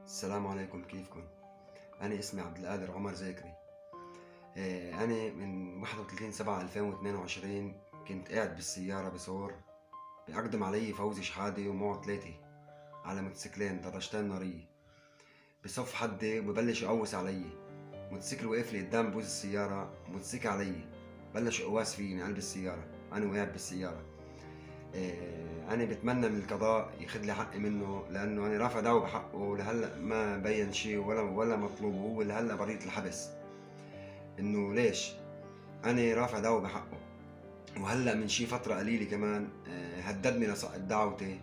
السلام عليكم، كيفكن؟ أنا اسمي عبد القادر عمر زاكري. أنا من 31/7/2022 كنت قاعد بالسيارة بصور، بيقدم علي فوزي شحادة ومعه ثلاثة على موتوسيكلين دراجتين نارية. بصف حدي وببلش يقوس علي. موتوسيكل وقف لي قدام بوز السيارة، موتوسيكل علي بلش يقواس فيي من قلب السيارة. أنا وقاعد بالسيارة. أنا بتمنى من القضاء ياخذ لي حقي منه، لأنه أنا رافع دعوة بحقه ولهلا ما بين شيء ولا مطلوب. هو لهلا بريء الحبس. إنه ليش أنا رافع دعوة بحقه، وهلا من شي فترة قليلة كمان هددني لسقط دعوتي،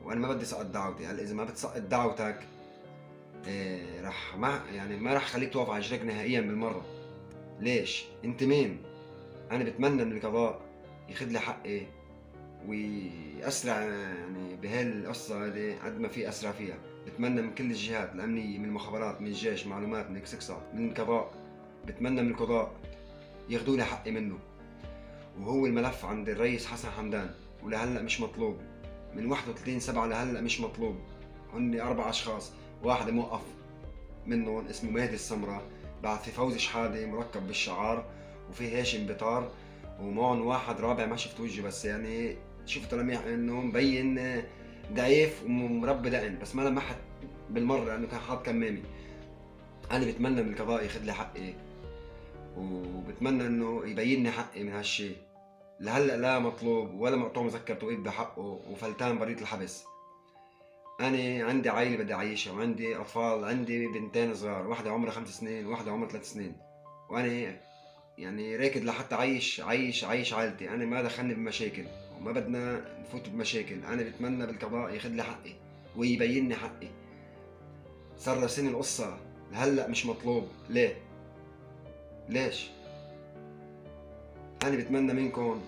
وأنا ما بدي سقط دعوتي. قال إذا ما بتسقط دعوتك رح ما رح خليك توقف على رجلك نهائيا بالمرة. ليش؟ أنت مين؟ أنا بتمنى من القضاء ياخذ لي حقي ويأسرع يعني بهالقصة هذه قد ما في أسرع فيها. بتمنى من كل الجهات الأمنية، من المخابرات، من الجيش، معلومات، من إكسكسا، من القضاء. بتمنى من القضاء ياخذوا لي حقي منه. وهو الملف عند الرئيس حسن حمدان ولهلا مش مطلوب. من 31/7 لهلا مش مطلوب. هن 4 أشخاص، واحد موقف منهم اسمه مهدي السمرة، بعد في فوزي شحادة مركب بالشعار، وفي هاشم بطار، ومعهم واحد رابع ما شفت وجهه، بس يعني شفت لميح انه مبين ضعيف ومربي دقن، بس ما لمحت بالمره لانه كان حاط كمامه. انا بتمنى من القضاء ياخذ لي حقي، وبتمنى انه يبين لي حقي من هالشيء. لهلا لا مطلوب ولا مقطوع مذكر توقيت بحقه، وفلتان بريد الحبس. أنا عندي عائلة بدي أعيشها، وعندي أطفال، عندي بنتين صغار، واحدة عمرها 5 سنين وواحدة عمرها 3 سنين، وأنا يعني راكد لحتى عيش عائلتي. أنا ما دخلني بمشاكل وما بدنا نفوت بمشاكل. أنا بتمنى بالقضاء ياخذ لي حقي ويبين لي حقي. صار له سنة القصة، لهلا مش مطلوب. ليه؟ ليش؟ أنا بتمنى منكم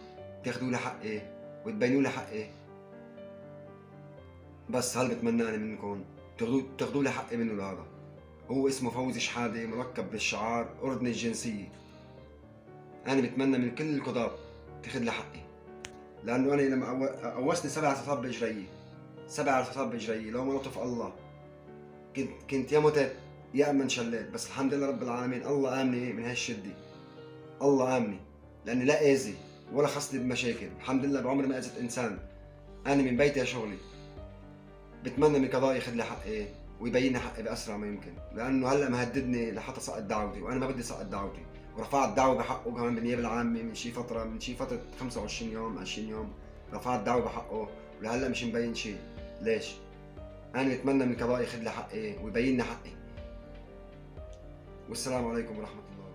تاخذوا لي حقي وتبينوا لي حقي. بس هل بتمنى أنا منكم تاخذوا لي حقي منه لهذا. هو اسمه فوزي شحادة مركب بالشعار أردني الجنسية. أنا بتمنى من كل القضاة تاخذ لي حقي، لأنه أنا لما قوسني 7 رصاصات بإجري، 7 رصاصات بإجري، لو ما لطف الله كنت يا متت يا أما انشليت. بس الحمد لله رب العالمين، الله آمني من هالشدة، الله آمني، لأني لا آذي ولا خصني بمشاكل. الحمد لله بعمري ما أذيت إنسان. أنا من بيتي شغلي. بتمنى من القضاء ياخذ لي حقي ويبين لي حقي باسرع ما يمكن، لانه هلا مهددني لحتى سقط دعوتي، وانا ما بدي سقط دعوتي. ورفعت دعوه بحقه كمان بالنيابه العامه من شي فتره 25 يوم 20 يوم. رفعت دعوه بحقه ولهلا مش مبين شيء. ليش؟ انا بتمنى من القضاء ياخذ لي حقي ويبين لي حقي. والسلام عليكم ورحمه الله.